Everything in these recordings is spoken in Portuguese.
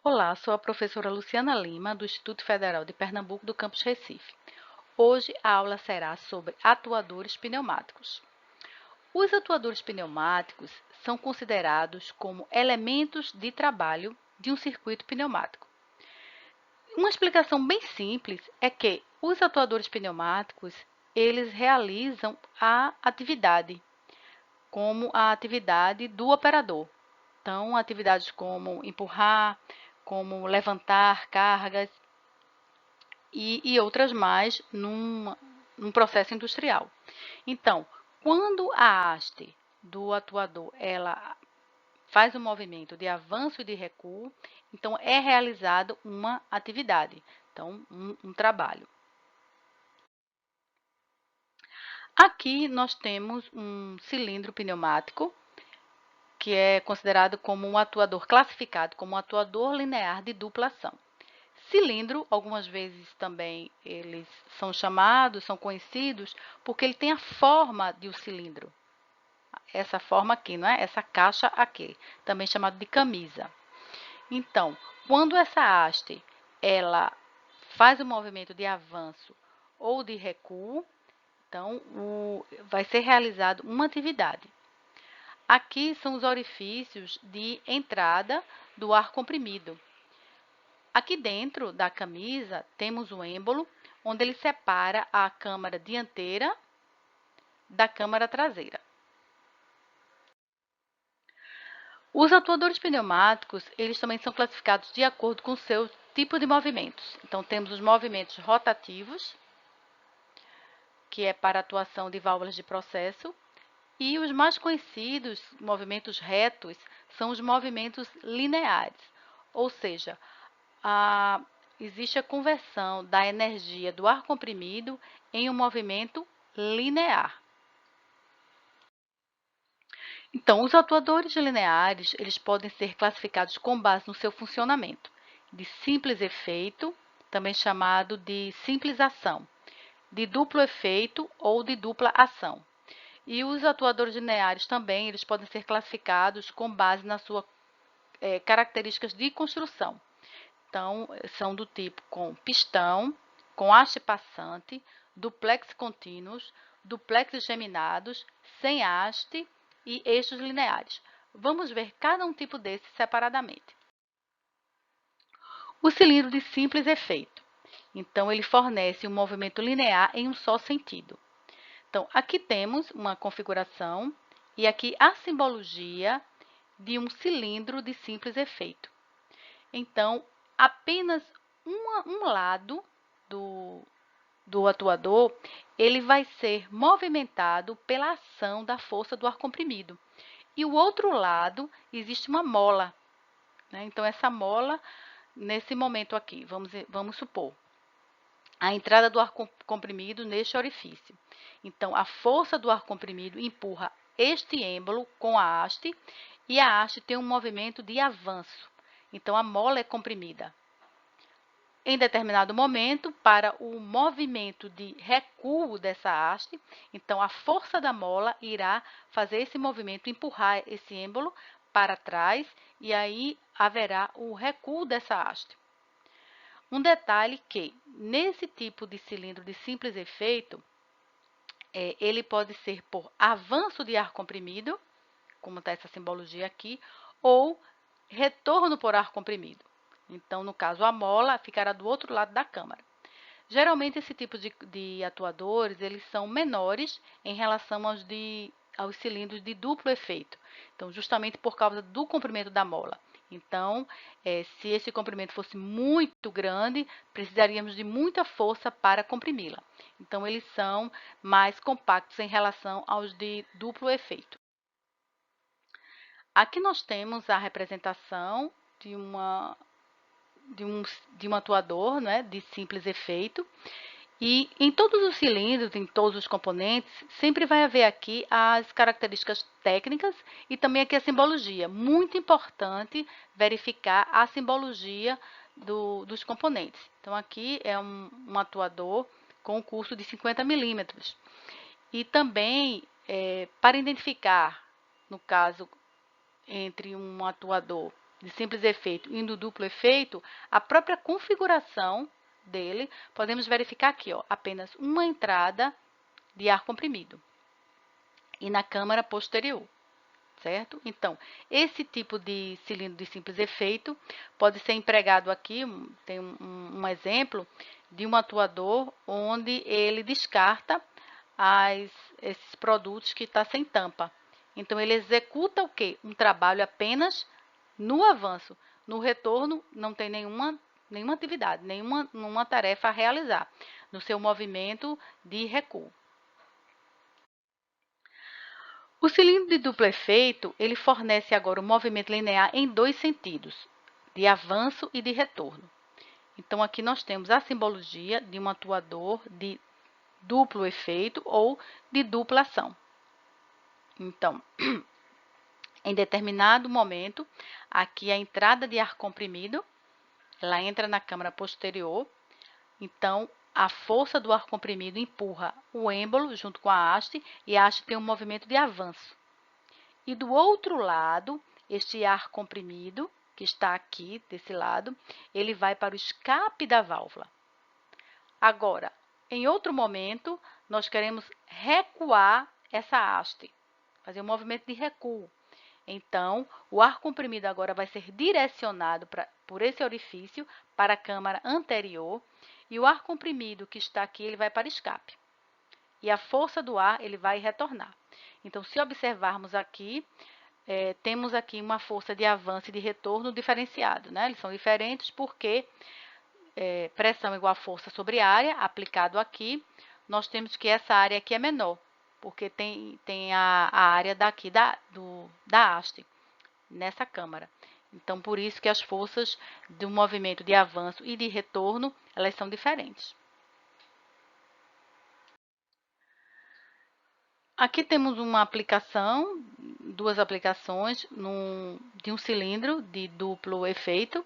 Olá, sou a professora Luciana Lima, do Instituto Federal de Pernambuco, do campus Recife. Hoje a aula será sobre atuadores pneumáticos. Os atuadores pneumáticos são considerados como elementos de trabalho de um circuito pneumático. Uma explicação bem simples é que os atuadores pneumáticos, eles realizam a atividade, como a atividade do operador. Então, atividades como empurrar, como levantar cargas e outras mais num processo industrial. Então, quando a haste do atuador ela faz um movimento de avanço e de recuo, então é realizado uma atividade, então um trabalho. Aqui nós temos um cilindro pneumático, que é considerado como um atuador, classificado como um atuador linear de dupla ação. Cilindro, algumas vezes também eles são chamados, são conhecidos, porque ele tem a forma de um cilindro. Essa forma aqui, não é? Essa caixa aqui, também chamado de camisa. Então, quando essa haste, ela faz o movimento de avanço ou de recuo, então vai ser realizado uma atividade. Aqui são os orifícios de entrada do ar comprimido. Aqui dentro da camisa temos o êmbolo, onde ele separa a câmara dianteira da câmara traseira. Os atuadores pneumáticos, eles também são classificados de acordo com o seu tipo de movimentos. Então, temos os movimentos rotativos, que é para atuação de válvulas de processo, e os mais conhecidos, movimentos retos, são os movimentos lineares, ou seja, existe a conversão da energia do ar comprimido em um movimento linear. Então, os atuadores lineares, eles podem ser classificados com base no seu funcionamento, de simples efeito, também chamado de simples ação, de duplo efeito ou de dupla ação. E os atuadores lineares também, eles podem ser classificados com base nas suas características de construção. Então, são do tipo com pistão, com haste passante, duplex contínuos, duplex geminados, sem haste e eixos lineares. Vamos ver cada um tipo desses separadamente. O cilindro de simples efeito. Então, ele fornece um movimento linear em um só sentido. Então, aqui temos uma configuração e aqui a simbologia de um cilindro de simples efeito. Então, apenas um lado do atuador, ele vai ser movimentado pela ação da força do ar comprimido. E o outro lado, existe uma mola, né? Então, essa mola, nesse momento aqui, vamos supor, a entrada do ar comprimido neste orifício. Então, a força do ar comprimido empurra este êmbolo com a haste, e a haste tem um movimento de avanço. Então, a mola é comprimida. Em determinado momento, para o movimento de recuo dessa haste, então a força da mola irá fazer esse movimento, empurrar esse êmbolo para trás, e aí haverá o recuo dessa haste. Um detalhe que, nesse tipo de cilindro de simples efeito, ele pode ser por avanço de ar comprimido, como está essa simbologia aqui, ou retorno por ar comprimido. Então, no caso, a mola ficará do outro lado da câmara. Geralmente, esse tipo de atuadores, eles são menores em relação aos cilindros de duplo efeito. Então, justamente por causa do comprimento da mola. Então, se esse comprimento fosse muito grande, precisaríamos de muita força para comprimi-la. Então, eles são mais compactos em relação aos de duplo efeito. Aqui nós temos a representação de um atuador, né, de simples efeito. E em todos os cilindros, em todos os componentes, sempre vai haver aqui as características técnicas e também aqui a simbologia. Muito importante verificar a simbologia dos componentes. Então, aqui é um atuador com um curso de 50 milímetros. E também, para identificar, no caso, entre um atuador de simples efeito e no duplo efeito, a própria configuração dele, podemos verificar aqui, ó, apenas uma entrada de ar comprimido e na câmara posterior, certo? Então, esse tipo de cilindro de simples efeito pode ser empregado aqui, tem um exemplo de um atuador onde ele descarta esses produtos que está sem tampa. Então, ele executa o quê? Um trabalho apenas no avanço. No retorno, não tem nenhuma atividade, nenhuma tarefa a realizar no seu movimento de recuo. O cilindro de duplo efeito, ele fornece agora o movimento linear em dois sentidos, de avanço e de retorno. Então, aqui nós temos a simbologia de um atuador de duplo efeito ou de dupla ação. Então, em determinado momento, aqui a entrada de ar comprimido, ela entra na câmara posterior, então a força do ar comprimido empurra o êmbolo junto com a haste e a haste tem um movimento de avanço. E do outro lado, este ar comprimido, que está aqui desse lado, ele vai para o escape da válvula. Agora, em outro momento, nós queremos recuar essa haste, fazer um movimento de recuo. Então, o ar comprimido agora vai ser direcionado por esse orifício para a câmara anterior e o ar comprimido que está aqui, ele vai para o escape. E a força do ar, ele vai retornar. Então, se observarmos aqui, temos aqui uma força de avanço e de retorno diferenciado, né? Eles são diferentes porque pressão igual a força sobre área, aplicado aqui, nós temos que essa área aqui é menor, porque tem a área daqui da haste, nessa câmara. Então, por isso que as forças do movimento de avanço e de retorno, elas são diferentes. Aqui temos uma aplicação, duas aplicações de um cilindro de duplo efeito,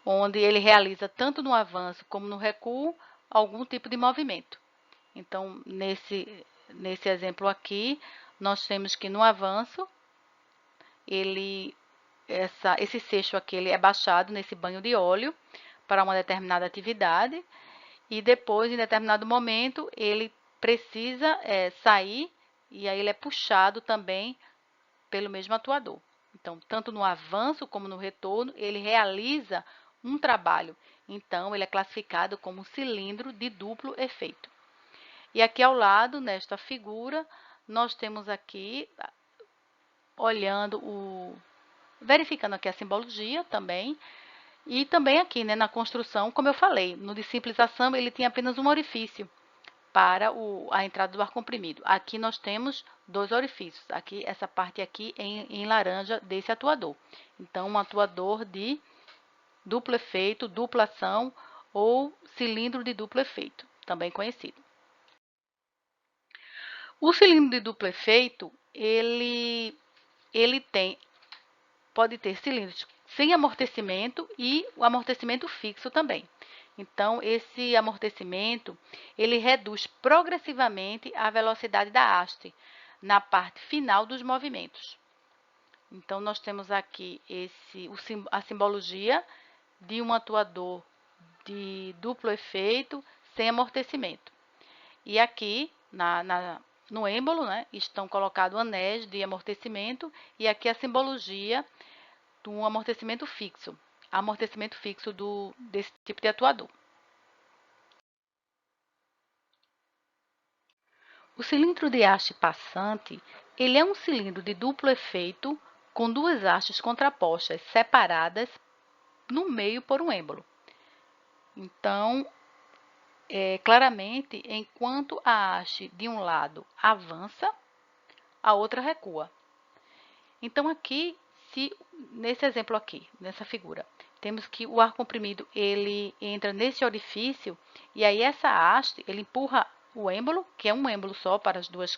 onde ele realiza tanto no avanço como no recuo algum tipo de movimento. Então, nesse exemplo aqui, nós temos que no avanço, esse seixo aqui ele é baixado nesse banho de óleo para uma determinada atividade e depois, em determinado momento, ele precisa sair e aí ele é puxado também pelo mesmo atuador. Então, tanto no avanço como no retorno, ele realiza um trabalho. Então, ele é classificado como um cilindro de duplo efeito. E aqui ao lado, nesta figura, nós temos aqui, verificando aqui a simbologia também, e também aqui, né, na construção, como eu falei, no de simples ação, ele tinha apenas um orifício para a entrada do ar comprimido. Aqui nós temos dois orifícios, aqui essa parte aqui em laranja desse atuador. Então, um atuador de duplo efeito, dupla ação ou cilindro de duplo efeito, também conhecido. O cilindro de duplo efeito, ele pode ter cilindros sem amortecimento e o amortecimento fixo também. Então, esse amortecimento, ele reduz progressivamente a velocidade da haste na parte final dos movimentos. Então, nós temos aqui a simbologia de um atuador de duplo efeito sem amortecimento. E aqui, no êmbolo, né, estão colocados anéis de amortecimento e aqui a simbologia do amortecimento fixo desse tipo de atuador. O cilindro de haste passante, ele é um cilindro de duplo efeito com duas hastes contrapostas, separadas no meio por um êmbolo. Então, claramente, enquanto a haste de um lado avança, a outra recua. Então, aqui, nesse exemplo aqui, nessa figura, temos que o ar comprimido ele entra nesse orifício e aí essa haste ele empurra o êmbolo, que é um êmbolo só para as duas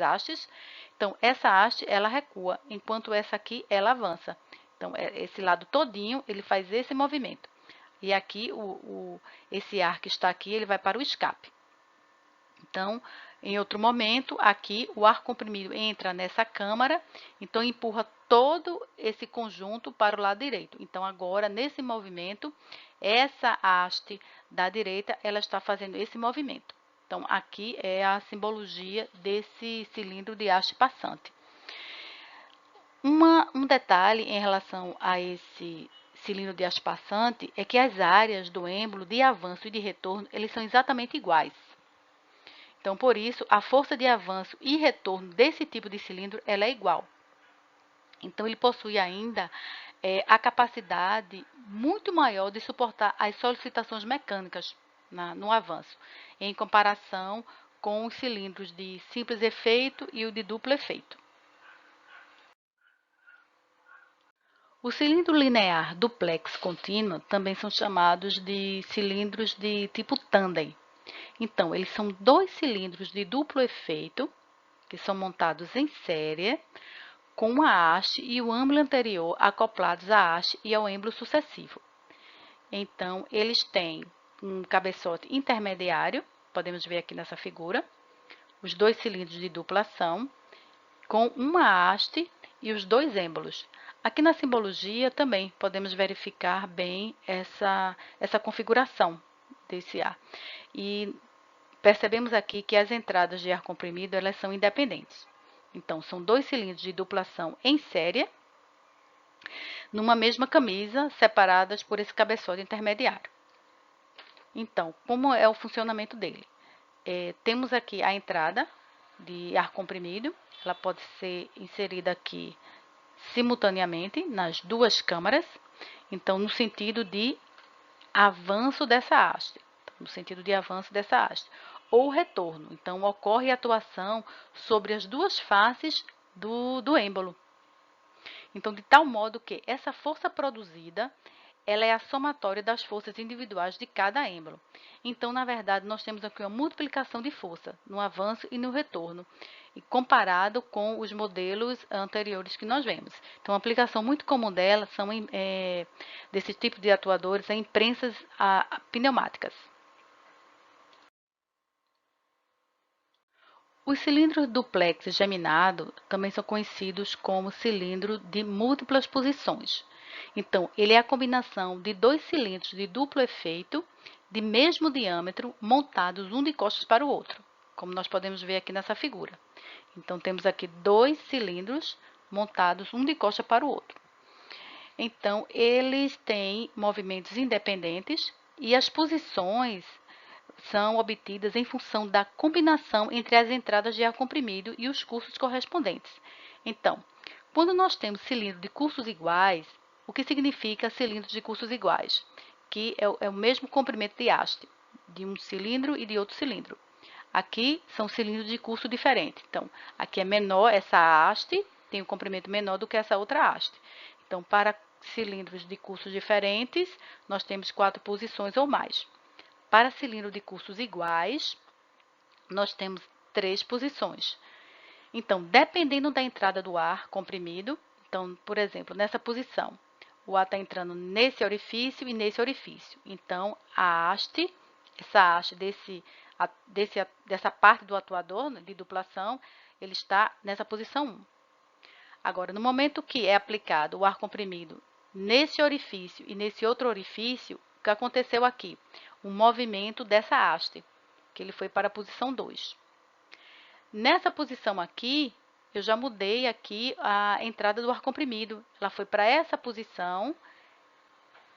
hastes. Então, essa haste ela recua, enquanto essa aqui ela avança. Então, esse lado todinho ele faz esse movimento. E aqui, esse ar que está aqui, ele vai para o escape. Então, Em outro momento, aqui o ar comprimido entra nessa câmara, então empurra todo esse conjunto para o lado direito. Então agora, nesse movimento, essa haste da direita, ela está fazendo esse movimento. Então aqui é a simbologia desse cilindro de haste passante. Um detalhe em relação a esse cilindro de haste passante é que as áreas do êmbolo de avanço e de retorno, eles são exatamente iguais. Então, por isso, a força de avanço e retorno desse tipo de cilindro ela é igual. Então, ele possui ainda a capacidade muito maior de suportar as solicitações mecânicas no avanço, em comparação com os cilindros de simples efeito e o de duplo efeito. O cilindro linear duplex contínuo também são chamados de cilindros de tipo tandem. Então, eles são dois cilindros de duplo efeito, que são montados em série, com uma haste e o êmbolo anterior acoplados à haste e ao êmbolo sucessivo. Então, eles têm um cabeçote intermediário, podemos ver aqui nessa figura, os dois cilindros de dupla ação, com uma haste e os dois êmbolos. Aqui na simbologia também podemos verificar bem essa configuração desse ar. E percebemos aqui que as entradas de ar comprimido elas são independentes. Então, são dois cilindros de dupla ação em série, numa mesma camisa, separadas por esse cabeçote intermediário. Então, como é o funcionamento dele? Temos aqui a entrada de ar comprimido, ela pode ser inserida aqui simultaneamente nas duas câmaras, então no sentido de avanço dessa haste, ou retorno. Então ocorre a atuação sobre as duas faces do êmbolo. Então, de tal modo que essa força produzida ela é a somatória das forças individuais de cada êmbolo. Então, na verdade, nós temos aqui uma multiplicação de força no avanço e no retorno, e comparado com os modelos anteriores que nós vemos. Então, uma aplicação muito comum dela são desse tipo de atuadores em prensas pneumáticas. Os cilindros duplex geminado também são conhecidos como cilindro de múltiplas posições. Então, ele é a combinação de dois cilindros de duplo efeito de mesmo diâmetro montados um de costas para o outro, como nós podemos ver aqui nessa figura. Então, temos aqui dois cilindros montados um de costas para o outro. Então, eles têm movimentos independentes e as posições são obtidas em função da combinação entre as entradas de ar comprimido e os cursos correspondentes. Então, quando nós temos cilindro de cursos iguais, o que significa cilindros de cursos iguais? Que é o mesmo comprimento de haste, de um cilindro e de outro cilindro. Aqui são cilindros de curso diferente. Então, aqui é menor essa haste, tem um comprimento menor do que essa outra haste. Então, para cilindros de cursos diferentes, nós temos 4 posições ou mais. Para cilindro de cursos iguais, nós temos 3 posições. Então, dependendo da entrada do ar comprimido, então, por exemplo, nessa posição, o ar está entrando nesse orifício e nesse orifício. Então, essa haste dessa parte do atuador, né, de duplação, ele está nessa posição 1. Agora, no momento que é aplicado o ar comprimido nesse orifício e nesse outro orifício, o que aconteceu aqui? Um movimento dessa haste, que ele foi para a posição 2. Nessa posição aqui, eu já mudei aqui a entrada do ar comprimido. Ela foi para essa posição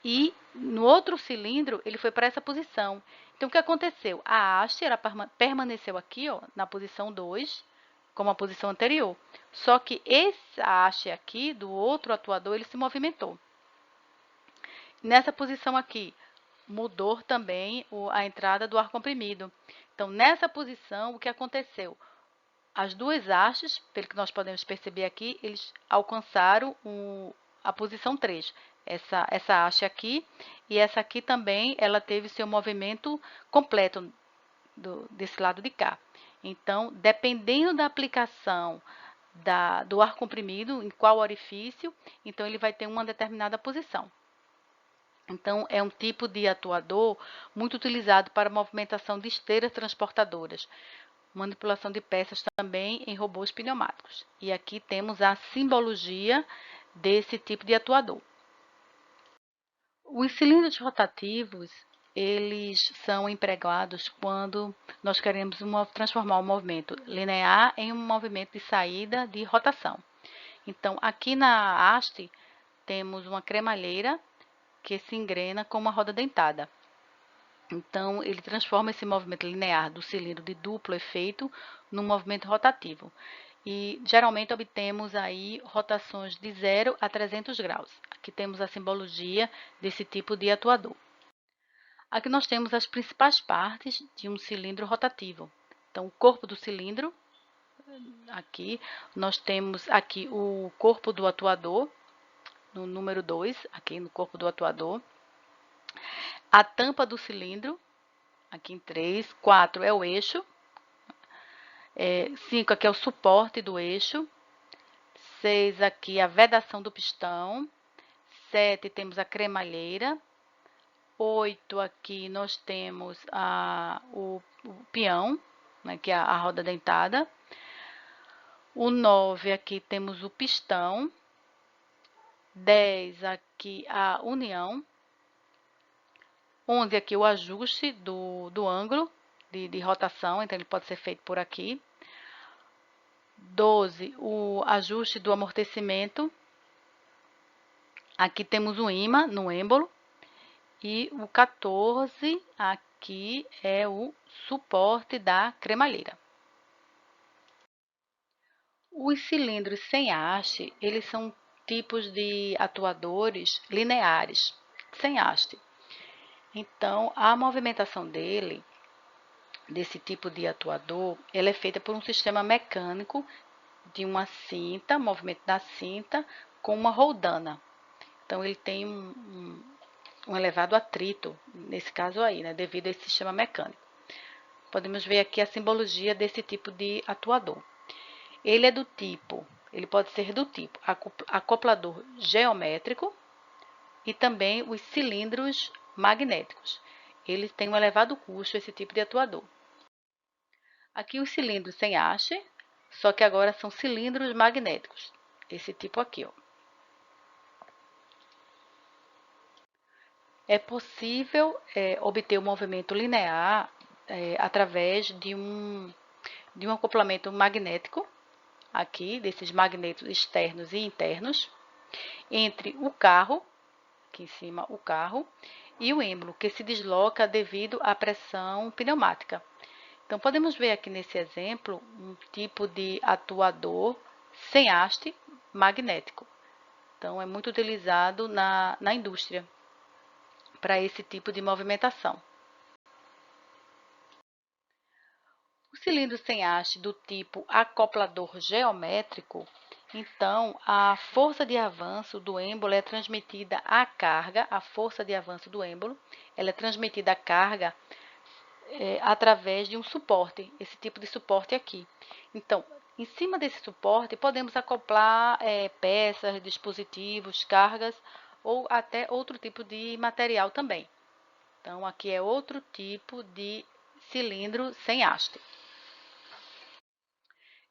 e no outro cilindro ele foi para essa posição. Então, o que aconteceu? A haste ela permaneceu aqui, ó, na posição 2, como a posição anterior. Só que essa haste aqui, do outro atuador, ele se movimentou. Nessa posição aqui, mudou também a entrada do ar comprimido. Então, nessa posição, o que aconteceu? As duas hastes, pelo que nós podemos perceber aqui, eles alcançaram a posição 3. Essa haste aqui e essa aqui também, ela teve seu movimento completo desse lado de cá. Então, dependendo da aplicação do ar comprimido, em qual orifício, então ele vai ter uma determinada posição. Então, é um tipo de atuador muito utilizado para movimentação de esteiras transportadoras, manipulação de peças também em robôs pneumáticos. E aqui temos a simbologia desse tipo de atuador. Os cilindros rotativos, eles são empregados quando nós queremos transformar um movimento linear em um movimento de saída de rotação. Então, aqui na haste, temos uma cremalheira que se engrena com uma roda dentada. Então, ele transforma esse movimento linear do cilindro de duplo efeito num movimento rotativo. E, geralmente, obtemos aí rotações de 0 a 300 graus. Aqui temos a simbologia desse tipo de atuador. Aqui nós temos as principais partes de um cilindro rotativo. Então, o corpo do cilindro, aqui, nós temos aqui o corpo do atuador, no número 2, aqui no corpo do atuador. A tampa do cilindro, aqui em 3, 4 é o eixo, 5 aqui é o suporte do eixo, 6 aqui a vedação do pistão, 7 temos a cremalheira, 8 aqui nós temos o peão, né, que é a roda dentada, o 9 aqui temos o pistão, 10 aqui a união, 11 aqui o ajuste do ângulo de rotação, então ele pode ser feito por aqui. 12, o ajuste do amortecimento. Aqui temos o ímã no êmbolo. E o 14, aqui é o suporte da cremalheira. Os cilindros sem haste, eles são tipos de atuadores lineares, sem haste. Então, a movimentação desse tipo de atuador, ela é feita por um sistema mecânico de uma cinta, movimento da cinta, com uma roldana. Então, ele tem um elevado atrito, nesse caso aí, né, devido a esse sistema mecânico. Podemos ver aqui a simbologia desse tipo de atuador. Ele pode ser do tipo acoplador geométrico e também os cilindros magnéticos. Eles têm um elevado custo, esse tipo de atuador. Aqui os cilindros sem haste, só que agora são cilindros magnéticos. Esse tipo aqui, ó. É possível obter o movimento linear através de um acoplamento magnético, aqui, desses magnetos externos e internos, entre o carro, aqui em cima o carro, e o êmbolo, que se desloca devido à pressão pneumática. Então, podemos ver aqui nesse exemplo um tipo de atuador sem haste magnético. Então, é muito utilizado na indústria para esse tipo de movimentação. O cilindro sem haste do tipo acoplador geométrico, então, a força de avanço do êmbolo é transmitida à carga, a força de avanço do êmbolo, ela é transmitida à carga através de um suporte, esse tipo de suporte aqui. Então, em cima desse suporte, podemos acoplar peças, dispositivos, cargas ou até outro tipo de material também. Então, aqui é outro tipo de cilindro sem haste.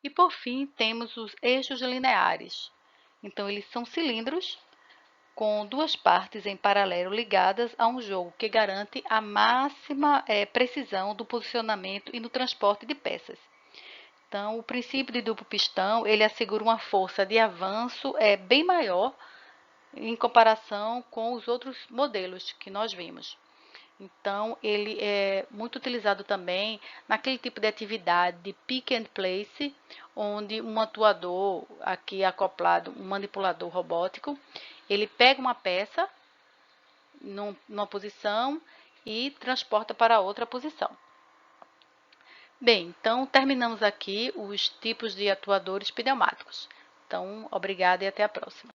E, por fim, temos os eixos lineares. Então, eles são cilindros com duas partes em paralelo ligadas a um jogo que garante a máxima precisão do posicionamento e no transporte de peças. Então, o princípio de duplo pistão, ele assegura uma força de avanço bem maior em comparação com os outros modelos que nós vimos. Então, ele é muito utilizado também naquele tipo de atividade de pick and place, onde um atuador, aqui acoplado, um manipulador robótico, ele pega uma peça numa posição e transporta para outra posição. Bem, então terminamos aqui os tipos de atuadores pneumáticos. Então, obrigada e até a próxima.